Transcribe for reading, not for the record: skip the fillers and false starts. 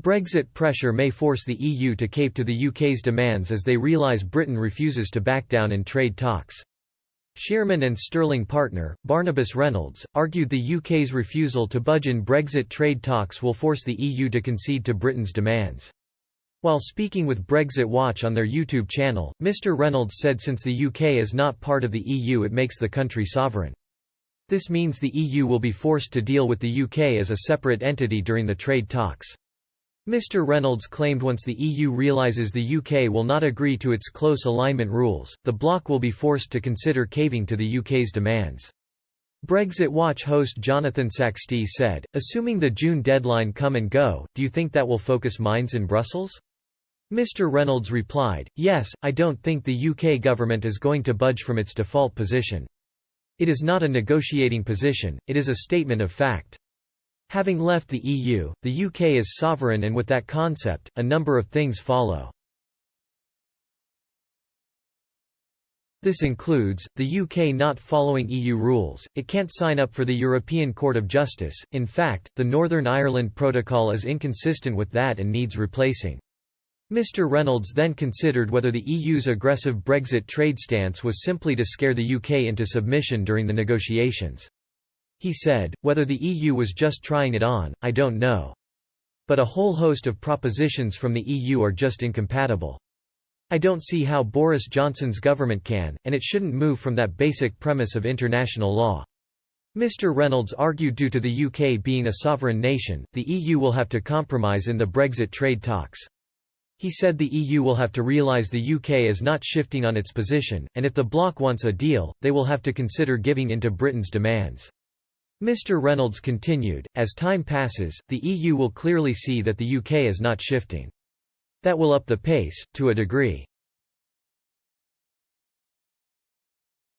Brexit pressure may force the EU to cape to the UK's demands as they realise Britain refuses to back down in trade talks. Shearman and Sterling partner, Barnabas Reynolds, argued the UK's refusal to budge in Brexit trade talks will force the EU to concede to Britain's demands. While speaking with Brexit Watch on their YouTube channel, Mr. Reynolds said since the UK is not part of the EU it makes the country sovereign. This means the EU will be forced to deal with the UK as a separate entity during the trade talks. Mr. Reynolds claimed once the EU realises the UK will not agree to its close alignment rules, the bloc will be forced to consider caving to the UK's demands. Brexit Watch host Jonathan Saxty said, "Assuming the June deadline come and go, do you think that will focus minds in Brussels?" Mr. Reynolds replied, "Yes, I don't think the UK government is going to budge from its default position. It is not a negotiating position, it is a statement of fact. Having left the EU, the UK is sovereign, and with that concept, a number of things follow. This includes, the UK not following EU rules, it can't sign up for the European Court of Justice, in fact, the Northern Ireland Protocol is inconsistent with that and needs replacing." Mr. Reynolds then considered whether the EU's aggressive Brexit trade stance was simply to scare the UK into submission during the negotiations. He said, "Whether the EU was just trying it on, I don't know. But a whole host of propositions from the EU are just incompatible. I don't see how Boris Johnson's government can, and it shouldn't move from that basic premise of international law." Mr. Reynolds argued due to the UK being a sovereign nation, the EU will have to compromise in the Brexit trade talks. He said the EU will have to realise the UK is not shifting on its position, and if the bloc wants a deal, they will have to consider giving in to Britain's demands. Mr. Reynolds continued, "As time passes, the EU will clearly see that the UK is not shifting. That will up the pace, to a degree.